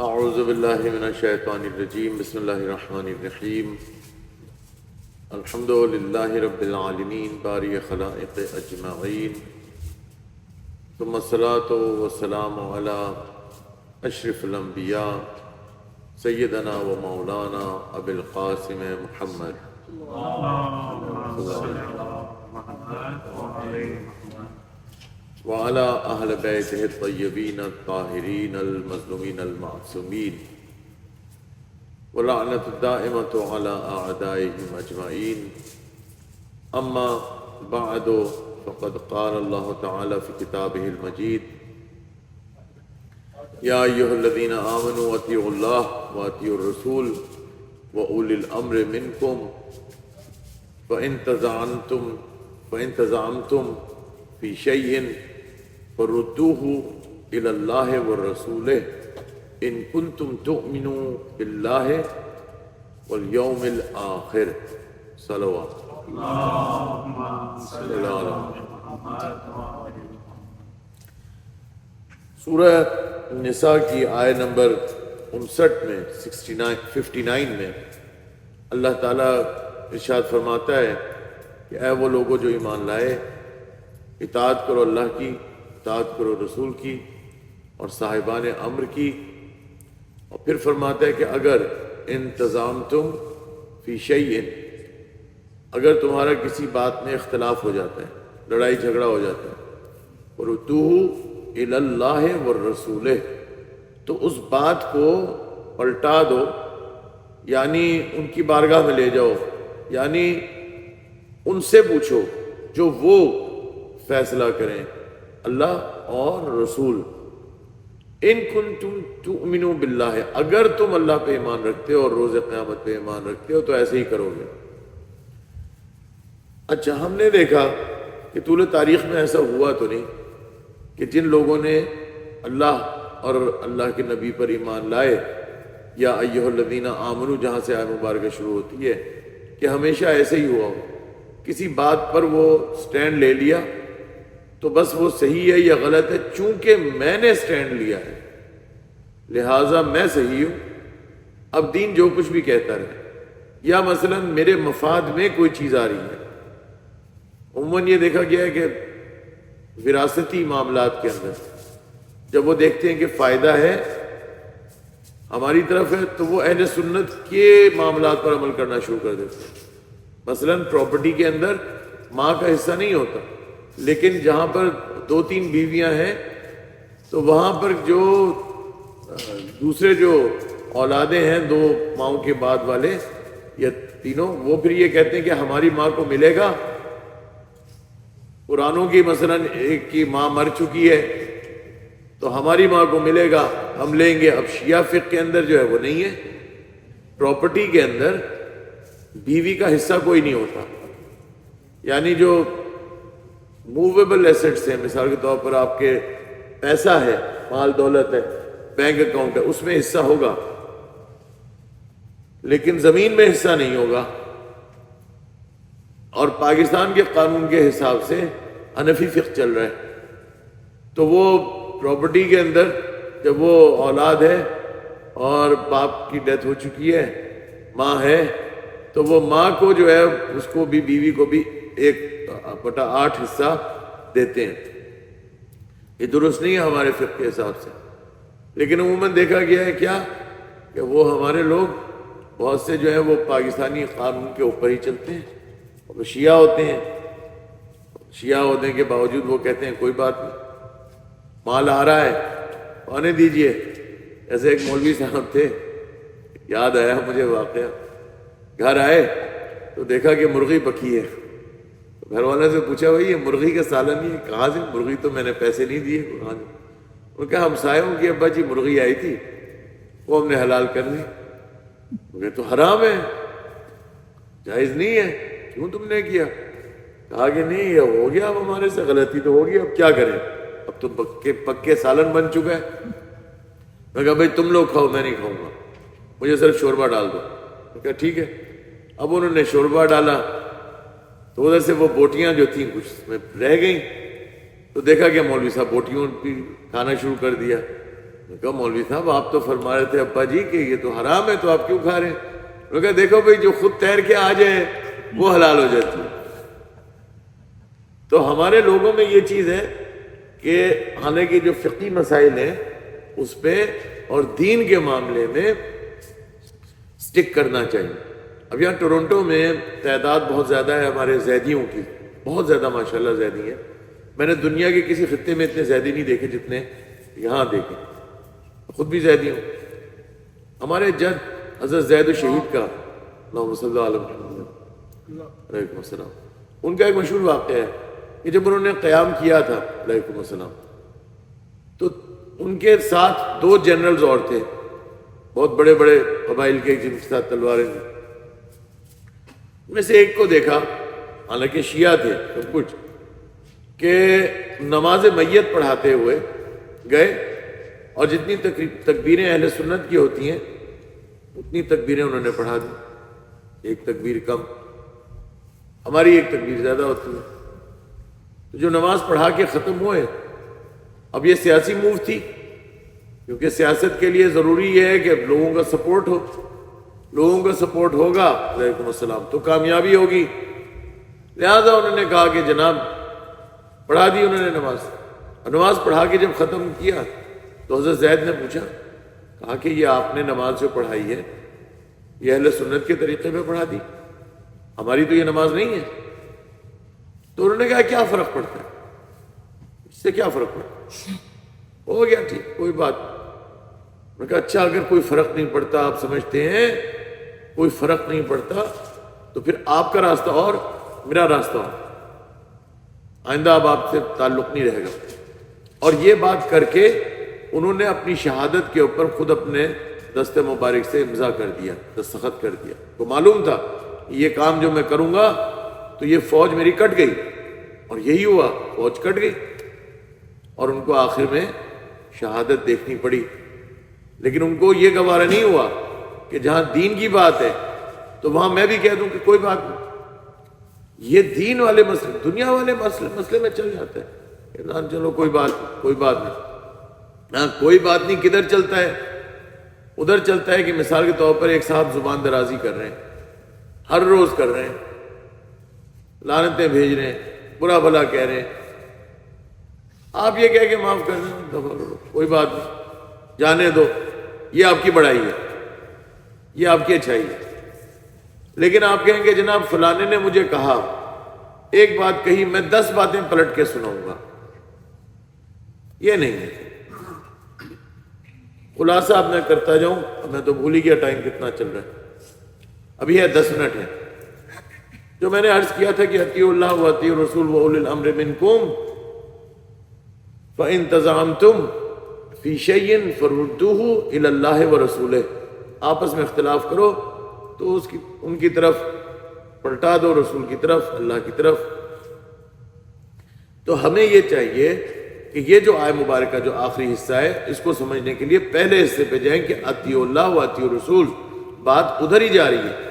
اعوذ باللہ من الشیطان الرجیم بسم اللہ الرحمن الرحیم الحمد للہ رب العالمین باری خلائق اجمعین ثم الصلاۃ والسلام علی اشرف الانبیاء سیدنا و مولانا ابی القاسم محمد وعلى أهل بيته الطيبين الطاهرين المظلومين المعصومين ولعنة الدائمة على أعدائهم أجمعين أما بعد فقد قال الله تعالى في كتابه المجيد يا أيها الذين آمنوا أطيعوا الله وأطيعوا الرسول وأولي الأمر منكم فإن تزعمتم في شيء فردوه إلى الله والرسول إن كنتم تؤمنوا بالله واليوم الآخر صلوات اللهم صل على محمد. سورہ نساء کی آیت نمبر 59 میں 59 میں اللہ تعالیٰ ارشاد فرماتا ہے کہ اے وہ لوگوں جو ایمان لائے، اطاعت کرو اللہ کی، اطاعت کرو رسول کی اور صاحبان امر کی. اور پھر فرماتا ہے کہ اگر انتظامتم فی شیء، اگر تمہارا کسی بات میں اختلاف ہو جاتا ہے، لڑائی جھگڑا ہو جاتا ہے، وردوہ الی اللہ والرسول، تو اس بات کو پلٹا دو، یعنی ان کی بارگاہ میں لے جاؤ، یعنی ان سے پوچھو جو وہ فیصلہ کریں، اللہ اور رسول. ان کنتم تؤمنوا باللہ، اگر تم اللہ پہ ایمان رکھتے ہو اور روز قیامت پہ ایمان رکھتے ہو تو ایسے ہی کرو گے. اچھا، ہم نے دیکھا کہ طول تاریخ میں ایسا ہوا تو نہیں کہ جن لوگوں نے اللہ اور اللہ کے نبی پر ایمان لائے، یا ایھا الذین آمنوا جہاں سے آیت مبارکہ شروع ہوتی ہے، کہ ہمیشہ ایسے ہی ہوا ہو، کسی بات پر وہ سٹینڈ لے لیا تو بس وہ صحیح ہے یا غلط ہے، چونکہ میں نے سٹینڈ لیا ہے لہٰذا میں صحیح ہوں، اب دین جو کچھ بھی کہتا رہے. یا مثلا میرے مفاد میں کوئی چیز آ رہی ہے. عموماً یہ دیکھا گیا ہے کہ وراثتی معاملات کے اندر جب وہ دیکھتے ہیں کہ فائدہ ہے ہماری طرف ہے تو وہ اہل سنت کے معاملات پر عمل کرنا شروع کر دیتے ہیں. مثلا پراپرٹی کے اندر ماں کا حصہ نہیں ہوتا، لیکن جہاں پر 2-3 بیویاں ہیں تو وہاں پر جو دوسرے جو اولادیں ہیں 2 ماؤں کے بعد والے یا تینوں، وہ پھر یہ کہتے ہیں کہ ہماری ماں کو ملے گا. قرآنوں کی مثلا ایک کی ماں مر چکی ہے تو ہماری ماں کو ملے گا، ہم لیں گے. اب شیعہ فقہ کے اندر جو ہے وہ نہیں ہے، پراپرٹی کے اندر بیوی کا حصہ کوئی نہیں ہوتا. یعنی جو موویبل ایسٹس ہیں، مثال کے طور پر آپ کے پیسہ ہے، مال دولت ہے، بینک اکاؤنٹ ہے، اس میں حصہ ہوگا لیکن زمین میں حصہ نہیں ہوگا. اور پاکستان کے قانون کے حساب سے حنفی فقہ چل رہا ہے، تو وہ پراپرٹی کے اندر جب وہ اولاد ہے اور باپ کی ڈیتھ ہو چکی ہے، ماں ہے، تو وہ ماں کو جو ہے اس کو بھی، بیوی کو بھی 1/8 حصہ دیتے ہیں. یہ درست نہیں ہے ہمارے فقہ کے حساب سے، لیکن عموماً دیکھا گیا ہے کیا کہ وہ ہمارے لوگ بہت سے جو ہیں وہ پاکستانی قانون کے اوپر ہی چلتے ہیں. وہ شیعہ ہوتے ہیں، شیعہ ہونے کے باوجود وہ کہتے ہیں کوئی بات نہیں، مال آ رہا ہے آنے دیجئے. ایسے ایک مولوی صاحب تھے، یاد آیا مجھے واقعہ، گھر آئے تو دیکھا کہ مرغی پکی ہے. گھر والے سے پوچھا بھائی یہ مرغی کا سالن نہیں ہے؟ کہاں سے مرغی؟ تو میں نے پیسے نہیں دیے. کہاں سے؟ انہوں نے کہا ہمسایوں کی ابا جی مرغی آئی تھی، وہ ہم نے حلال کر لی. یہ تو حرام ہے، جائز نہیں ہے، کیوں تم نے کیا؟ کہا کہ نہیں یہ ہو گیا، اب ہمارے سے غلطی تو ہوگی، اب کیا کریں، اب تو پکے سالن بن چکا ہے. میں کہا بھائی تم لوگ کھاؤ، میں نہیں کھاؤں گا، مجھے صرف شوربہ ڈال دو. میں کہا ٹھیک ہے. اب انہوں نے شوربہ ڈالا تو ادھر سے وہ بوٹیاں جو تھیں کچھ اس میں رہ گئیں، تو دیکھا کہ مولوی صاحب بوٹیوں بھی کھانا شروع کر دیا. نے کہا مولوی صاحب آپ تو فرما رہے تھے ابا جی کہ یہ تو حرام ہے، تو آپ کیوں کھا رہے ہیں؟ انہوں نے کہا دیکھو بھائی جو خود تیر کے آ جائے وہ حلال ہو جاتی ہے۔ تو ہمارے لوگوں میں یہ چیز ہے کہ حالانکہ جو فقہی مسائل ہیں اس پہ اور دین کے معاملے میں سٹک کرنا چاہیے۔ اب یہاں ٹورنٹو میں تعداد بہت زیادہ ہے ہمارے زیدیوں کی، بہت زیادہ ماشاءاللہ زیدی ہیں۔ میں نے دنیا کے کسی خطے میں اتنے زیدی نہیں دیکھے جتنے یہاں دیکھے، خود بھی زیدی ہوں۔ ہمارے جد حضرت زید الشہید کا اللہم صلی اللہ علیہ وسلم علیکم السلام، ان کا ایک مشہور واقعہ ہے کہ جب انہوں نے قیام کیا تھا علیکم السلام، تو ان کے ساتھ 2 جنرلز اور تھے، بہت بڑے بڑے قبائل کے، جن کے ساتھ تلواریں تھیں۔ میں سے ایک کو دیکھا، حالانکہ شیعہ تھے سب کچھ، کہ نماز میت پڑھاتے ہوئے گئے اور جتنی تکبیریں اہل سنت کی ہوتی ہیں اتنی تکبیریں انہوں نے پڑھا دی، ایک تکبیر کم، ہماری ایک تکبیر زیادہ ہوتی ہے۔ تو جو نماز پڑھا کے ختم ہوئے، اب یہ سیاسی موو تھی، کیونکہ سیاست کے لیے ضروری یہ ہے کہ لوگوں کا سپورٹ ہو، لوگوں کا سپورٹ ہوگا علیکم السلام تو کامیابی ہوگی۔ لہذا انہوں نے کہا کہ جناب پڑھا دی انہوں نے نماز، اور نماز پڑھا کے جب ختم کیا تو حضرت زید نے پوچھا، کہا کہ یہ آپ نے نماز جو پڑھائی ہے یہ اہل سنت کے طریقے پہ پڑھا دی، ہماری تو یہ نماز نہیں ہے۔ تو انہوں نے کہا کیا فرق پڑتا ہے، اس سے کیا فرق پڑتا ہے؟ ہو گیا ٹھیک، کوئی بات نہیں۔ انہوں نے کہا اچھا اگر کوئی فرق نہیں پڑتا، آپ سمجھتے ہیں کوئی فرق نہیں پڑتا، تو پھر آپ کا راستہ اور میرا راستہ اور، آئندہ اب آپ سے تعلق نہیں رہے گا۔ اور یہ بات کر کے انہوں نے اپنی شہادت کے اوپر خود اپنے دست مبارک سے امضا کر دیا، دستخط کر دیا۔ تو معلوم تھا یہ کام جو میں کروں گا تو یہ فوج میری کٹ گئی، اور یہی ہوا، فوج کٹ گئی اور ان کو آخر میں شہادت دیکھنی پڑی۔ لیکن ان کو یہ گوارا نہیں ہوا کہ جہاں دین کی بات ہے تو وہاں میں بھی کہہ دوں کہ کوئی بات نہیں، یہ دین والے مسئلے، دنیا والے مسئلے میں چل جاتا ہے کہ چلو کوئی بات نہیں۔ ہاں کوئی بات نہیں کدھر چلتا ہے؟ ادھر چلتا ہے کہ مثال کے طور پر ایک صاحب زبان درازی کر رہے ہیں، ہر روز کر رہے ہیں، لعنتیں بھیج رہے ہیں، برا بھلا کہہ رہے ہیں، آپ یہ کہہ کے معاف کر دیں، کوئی بات نہیں، جانے دو، یہ آپ کی بڑائی ہے، یہ آپ کی اچھائی ہے۔ لیکن آپ کہیں گے جناب فلانے نے مجھے کہا، ایک بات کہی، میں 10 باتیں پلٹ کے سناؤں گا، یہ نہیں ہے۔ خلاصہ اب میں کرتا جاؤں، میں تو بھول ہی گیا ٹائم کتنا چل رہا ہے، ابھی ہے 10 منٹ ہے۔ جو میں نے عرض کیا تھا کہ اطیعوا اللہ و اطیعوا الرسول و اولی الامر منکم فإن تزاحمتم فی شیء فردوہ الی اللہ و رسولہ، آپس میں اختلاف کرو تو ان کی طرف پلٹا دو، رسول کی طرف، اللہ کی طرف۔ تو ہمیں یہ چاہیے کہ یہ جو آیہ مبارکہ جو آخری حصہ ہے اس کو سمجھنے کے لیے پہلے حصے پہ جائیں کہ اطیعوا اللہ و اطیعوا الرسول، بات ادھر ہی جا رہی ہے۔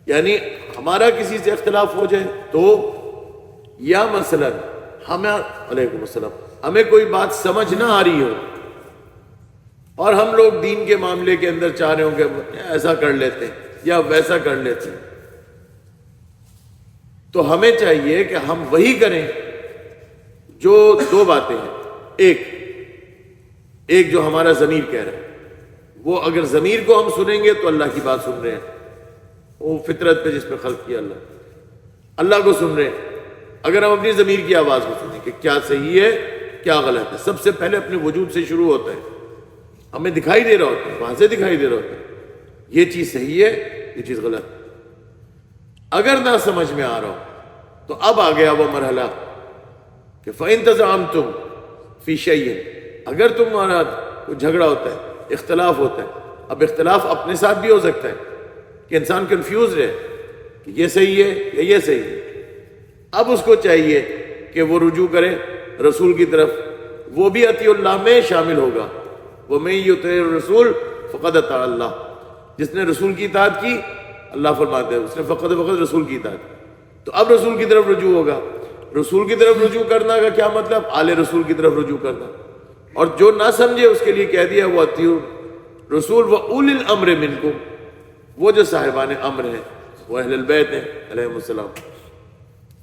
یعنی ہمارا کسی سے اختلاف ہو جائے تو، یا مثلا ہمیں علیکم السلام ہمیں کوئی بات سمجھ نہ آ رہی ہو اور ہم لوگ دین کے معاملے کے اندر چاہ رہے ہوں کہ ایسا کر لیتے ہیں یا ویسا کر لیتے ہیں، تو ہمیں چاہیے کہ ہم وہی کریں جو 2 باتیں ہیں۔ ایک جو ہمارا ضمیر کہہ رہا ہے، وہ اگر ضمیر کو ہم سنیں گے تو اللہ کی بات سن رہے ہیں، وہ فطرت پہ جس پہ خلق کیا اللہ کو سن رہے ہیں۔ اگر ہم اپنی ضمیر کی آواز کو سنیں کہ کیا صحیح ہے کیا غلط ہے، سب سے پہلے اپنے وجود سے شروع ہوتا ہے، ہمیں دکھائی دے رہا ہوتا ہے، وہاں سے دکھائی دے رہا ہوتا ہے یہ چیز صحیح ہے یہ چیز غلط ہے۔ اگر نہ سمجھ میں آ رہا ہو تو اب آ گیا وہ مرحلہ کہ فَإِن تَزَعَمْتُمْ فِي شَيْءٍ، اگر تمہارا کوئی جھگڑا ہوتا ہے، اختلاف ہوتا ہے، اب اختلاف اپنے ساتھ بھی ہو سکتا ہے کہ انسان کنفیوز رہے کہ یہ صحیح ہے یا یہ صحیح ہے، اب اس کو چاہیے کہ وہ رجوع کرے رسول کی طرف، وہ بھی اطیع اللہ میں شامل ہوگا۔ وَمَن یُطِعِ الرَّسُولَ فَقَدْ اطاع اللہ، جس نے رسول کی اطاعت کی اللہ فرماتے ہیں اس نے فقط رسول کی اطاعت کی، تو اب رسول کی طرف رجوع ہوگا۔ رسول کی طرف رجوع کرنا کا کیا مطلب؟ آل رسول کی طرف رجوع کرنا، اور جو نہ سمجھے اس کے لیے کہہ دیا وہ اطیعوا رسول و اولی الامر منکم، وہ جو صاحبان امر ہیں وہ اہل البیت ہیں علیہم السلام.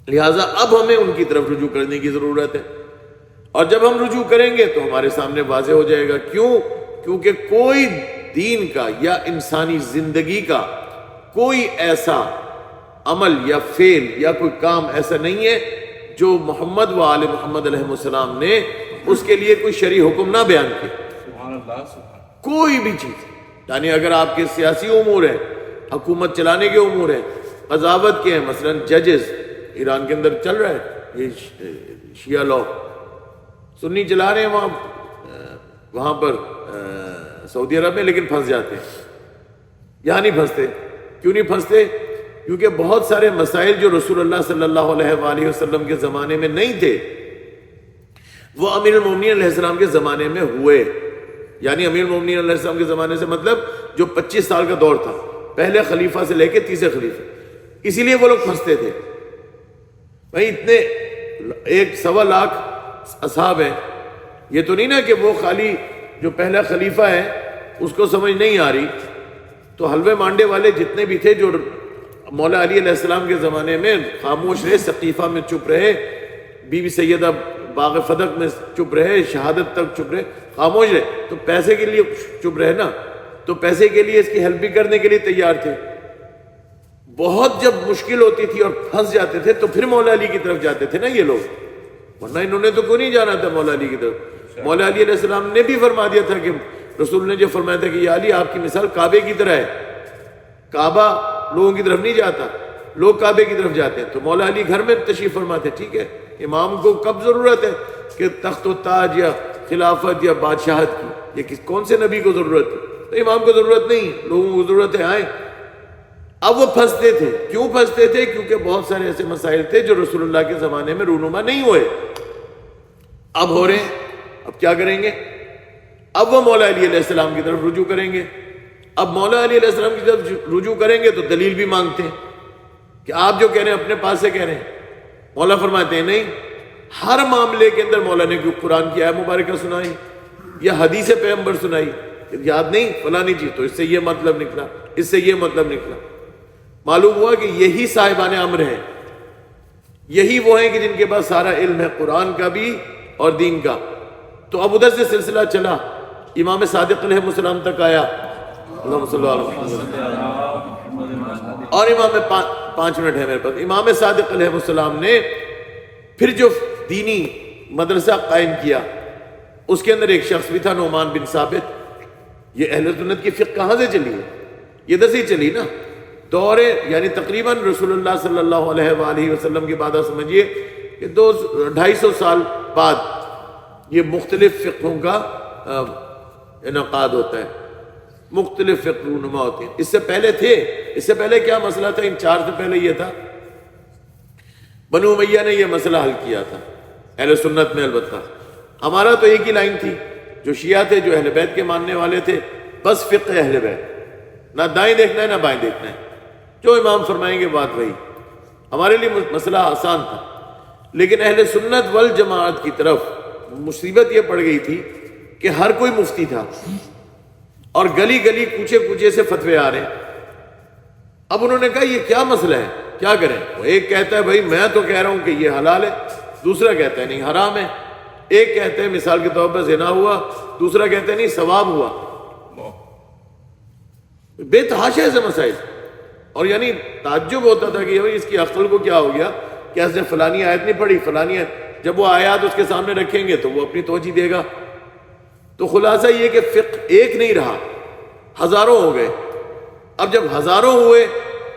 لہٰذا اب ہمیں ان کی طرف رجوع کرنے کی ضرورت ہے، اور جب ہم رجوع کریں گے تو ہمارے سامنے واضح ہو جائے گا. کیوں؟ کیونکہ کوئی دین کا یا انسانی زندگی کا کوئی ایسا عمل یا فعل یا کوئی کام ایسا نہیں ہے جو محمد و آل محمد علیہ السلام نے اس کے لیے کوئی شرعی حکم نہ بیان کیا. سبحان اللہ سبحان کوئی بھی چیز، یعنی اگر آپ کے سیاسی امور ہیں، حکومت چلانے کے امور ہیں، قضاوت کے ہیں، مثلا ججز ایران کے اندر چل رہا ہے یہ شیعہ لاء، سنی چلا رہے ہیں وہاں پر سعودی عرب میں، لیکن پھنس جاتے ہیں. یہاں نہیں پھنستے. کیوں نہیں پھنستے؟ کیونکہ بہت سارے مسائل جو رسول اللہ صلی اللہ علیہ وآلہ وسلم کے زمانے میں نہیں تھے وہ امیر المومنین علیہ السلام کے زمانے میں ہوئے. یعنی امیر المومنین علیہ السلام کے زمانے سے مطلب جو 25 سال کا دور تھا، پہلے خلیفہ سے لے کے تیسرے خلیفہ، اسی لیے وہ لوگ پھنستے تھے. بھائی اتنے 1.25 لاکھ اصحاب ہیں، یہ تو نہیں نا کہ وہ خالی جو پہلا خلیفہ ہے اس کو سمجھ نہیں آ رہی. تو حلوے مانڈے والے جتنے بھی تھے جو مولا علی علیہ السلام کے زمانے میں خاموش رہے، سقیفہ میں چپ رہے، بی بی سیدہ باغ فدق میں چپ رہے، شہادت تک چپ رہے، خاموش رہے، تو پیسے کے لیے چپ رہے نا، تو پیسے کے لیے اس کی ہیلپ بھی کرنے کے لیے تیار تھے. بہت جب مشکل ہوتی تھی اور پھنس جاتے تھے تو پھر مولا علی کی طرف جاتے تھے نا یہ لوگ، ورنہ انہوں نے تو کوئی نہیں جانا تھا مولا علی کی طرف. مولا علی علیہ السلام نے بھی فرما دیا تھا کہ رسول نے جو فرمایا تھا کہ یا علی آپ کی مثال کعبے کی طرح ہے، کعبہ لوگوں کی طرف نہیں جاتا، لوگ کعبے کی طرف جاتے ہیں. تو مولا علی گھر میں تشریف فرماتے. ٹھیک ہے، امام کو کب ضرورت ہے کہ تخت و تاج یا خلافت یا بادشاہت کی، یہ کون سے نبی کو ضرورت ہے؟ تو امام کو ضرورت نہیں، لوگوں کو ضرورت ہے آئیں. اب وہ پھنستے تھے. کیوں پھنستے تھے؟ کیونکہ بہت سارے ایسے مسائل تھے جو رسول اللہ کے زمانے میں رونما نہیں ہوئے، اب ہو رہے ہیں. اب کیا کریں گے؟ اب وہ مولا علی علیہ السلام کی طرف رجوع کریں گے. اب مولا علی علیہ السلام کی طرف رجوع کریں گے تو دلیل بھی مانگتے ہیں کہ آپ جو کہہ رہے ہیں اپنے پاس سے کہہ رہے ہیں. مولا فرماتے ہیں نہیں، ہر معاملے کے اندر مولا نے قرآن کی آیت مبارکہ سنائی یا حدیث پیغمبر سنائی، یاد نہیں فلانی چیز، تو اس سے یہ مطلب نکلا، اس سے یہ مطلب نکلا. معلوم ہوا کہ یہی صاحبان امر ہیں، یہی وہ ہیں کہ جن کے پاس سارا علم ہے قرآن کا بھی اور دین کا. تو اب ادھر سے سلسلہ چلا، امام صادق علیہ السلام تک آیا، اللہم صلی اللہ علیہ وسلم. اور امام 5 منٹ ہے میرے پاس. امام صادق علیہ السلام نے پھر جو دینی مدرسہ قائم کیا اس کے اندر ایک شخص بھی تھا، نعمان بن ثابت. یہ اہل سنت کی فقہ کہاں سے چلی ہے؟ یہ ادھر سے ہی چلی نا. دور یعنی تقریباً رسول اللہ صلی اللہ علیہ وآلہ وسلم کے بعد سمجھیے کہ 250 سال بعد یہ مختلف فقہوں کا انعقاد ہوتا ہے، مختلف فقہ رونما ہوتے ہیں. اس سے پہلے تھے، اس سے پہلے کیا مسئلہ تھا؟ ان 4 سے پہلے یہ تھا، بنو امیہ نے یہ مسئلہ حل کیا تھا اہل سنت میں. البتہ ہمارا تو ایک ہی لائن تھی، جو شیعہ تھے جو اہل بیت کے ماننے والے تھے، بس فقہ اہل بیت، نہ دائیں دیکھنا ہے نہ بائیں دیکھنا ہے، جو امام فرمائیں گے بات وہی. ہمارے لیے مسئلہ آسان تھا. لیکن اہل سنت والجماعت کی طرف مصیبت یہ پڑ گئی تھی کہ ہر کوئی مفتی تھا اور گلی گلی کوچے کوچے سے فتوے آ رہے ہیں. اب انہوں نے کہا یہ کیا مسئلہ ہے، کیا کریں؟ وہ ایک کہتا ہے بھائی میں تو کہہ رہا ہوں کہ یہ حلال ہے، دوسرا کہتا ہے نہیں حرام ہے. ایک کہتا ہے مثال کے طور پر زنا ہوا، دوسرا کہتا ہے نہیں ثواب ہوا. بے تحاشا ایسے مسائل. اور یعنی تعجب ہوتا تھا کہ اس کی عقل کو کیا ہو گیا کہ اس نے فلانی آیت نہیں پڑھی، فلانی آیت. جب وہ آیات اس کے سامنے رکھیں گے تو وہ اپنی توجہ دے گا. تو خلاصہ یہ کہ فقہ ایک نہیں رہا، ہزاروں ہو گئے. اب جب ہزاروں ہوئے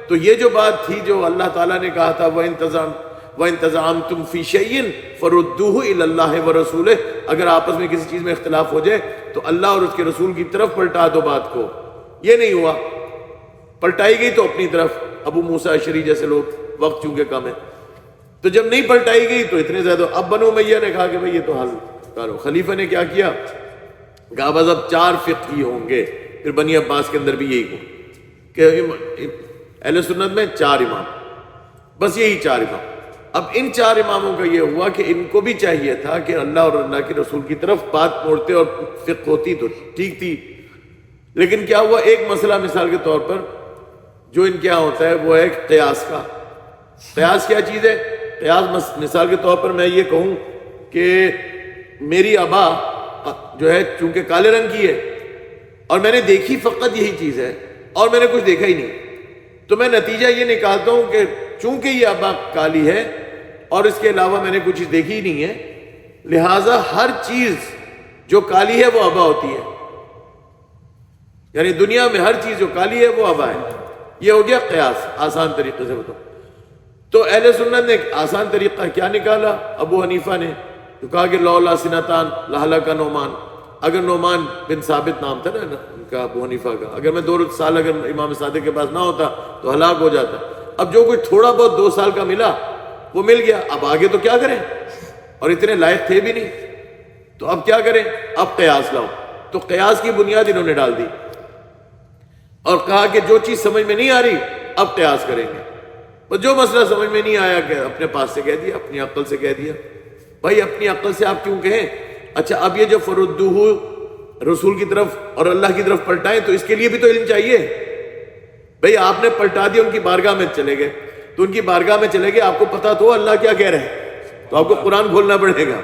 تو یہ جو بات تھی جو اللہ تعالیٰ نے کہا تھا وَإِن تَزَعَمْتُمْ فِي شَيْءٍ فَرُدُّوهُ إِلَى اللَّهِ وَرَسُولِهِ، اگر آپس میں کسی چیز میں اختلاف ہو جائے تو اللہ اور اس کے رسول کی طرف پلٹا دو بات کو. یہ نہیں ہوا، پلٹائی گئی تو اپنی طرف. ابو موسیٰ اشعری جیسے لوگ، وقت چونکہ کم ہے تو جب نہیں پلٹائی گئی تو اتنے زیادہ. اب بنو امیہ نے کہا کہ بھئی یہ تو حل کرو. خلیفہ نے کیا کیا؟ کہا بس اب 4 فقہی ہوں گے. پھر بنی عباس کے اندر بھی یہی ہو کہ اہل سنت میں 4 امام، بس یہی 4 امام. اب ان 4 اماموں کا یہ ہوا کہ ان کو بھی چاہیے تھا کہ اللہ اور اللہ کے رسول کی طرف بات موڑتے اور فقہ ہوتی تو ٹھیک تھی، لیکن کیا ہوا، ایک مسئلہ مثال کے طور پر جو ان کے یہاں ہوتا ہے وہ ہے قیاس کا۔ قیاس کیا چیز ہے؟ قیاس مثال کے طور پر میں یہ کہوں کہ میری ابا جو ہے چونکہ کالے رنگ کی ہے اور میں نے دیکھی فقط یہی چیز ہے اور میں نے کچھ دیکھا ہی نہیں، تو میں نتیجہ یہ نکالتا ہوں کہ چونکہ یہ ابا کالی ہے اور اس کے علاوہ میں نے کچھ چیز دیکھی ہی نہیں ہے، لہٰذا ہر چیز جو کالی ہے وہ ابا ہوتی ہے، یعنی دنیا میں ہر چیز جو کالی ہے وہ ابا ہے۔ یہ ہو گیا قیاس، آسان طریقے سے بتاؤ۔ تو اہل سنت نے ایک آسان طریقہ کیا نکالا؟ ابو حنیفہ نے جو کہا کہ لولا سنتان لہلک نعمان، اگر نعمان بن ثابت نام تھا نا ان کا ابو حنیفہ کا، اگر میں 2 سال اگر امام صادق کے پاس نہ ہوتا تو ہلاک ہو جاتا۔ اب جو کچھ تھوڑا بہت 2 سال کا ملا وہ مل گیا، اب آگے تو کیا کریں، اور اتنے لائق تھے بھی نہیں، تو اب کیا کریں؟ اب قیاس لاؤ۔ تو قیاس کی بنیاد انہوں نے ڈال دی اور کہا کہ جو چیز سمجھ میں نہیں آ رہی اب قیاس کریں گے، اور جو مسئلہ سمجھ میں نہیں آیا کہ اپنے پاس سے کہہ دیا، اپنی عقل سے کہہ دیا۔ بھائی اپنی عقل سے آپ کیوں کہیں؟ اچھا اب یہ جو فردوہ رسول کی طرف اور اللہ کی طرف پلٹائیں تو اس کے لیے بھی تو علم چاہیے۔ بھئی آپ نے پلٹا دیا، ان کی بارگاہ میں چلے گئے، تو ان کی بارگاہ میں چلے گئے، آپ کو پتا تو اللہ کیا کہہ رہے ہیں، تو آپ کو قرآن کھولنا پڑے گا،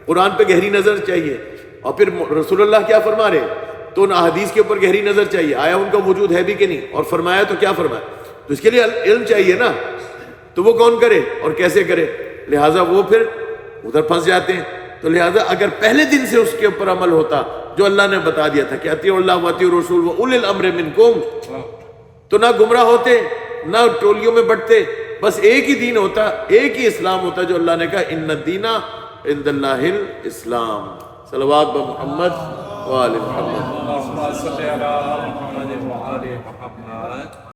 قرآن پہ گہری نظر چاہیے، اور پھر رسول اللہ کیا فرما رہے ہیں تو ان احادیث کے اوپر گہری نظر چاہیے، آیا ان کا وجود ہے بھی کہ نہیں، اور فرمایا تو کیا فرمایا، تو اس کے لیے علم چاہیے نا، تو وہ کون کرے اور کیسے کرے؟ لہٰذا وہ پھر ادھر پھنس جاتے ہیں۔ تو لہٰذا اگر پہلے دن سے اس کے اوپر عمل ہوتا جو اللہ نے بتا دیا تھا کہ اطیعوا اللہ واطیعوا الرسول واولی الامر منکم، تو نہ گمراہ ہوتے نہ ٹولیوں میں بٹتے، بس ایک ہی دین ہوتا، ایک ہی اسلام ہوتا جو اللہ نے کہا ان الدین عند اللہ الاسلام۔ صلوات بمحمد وآل محمد۔ اللهم صل على محمد وآل محمد۔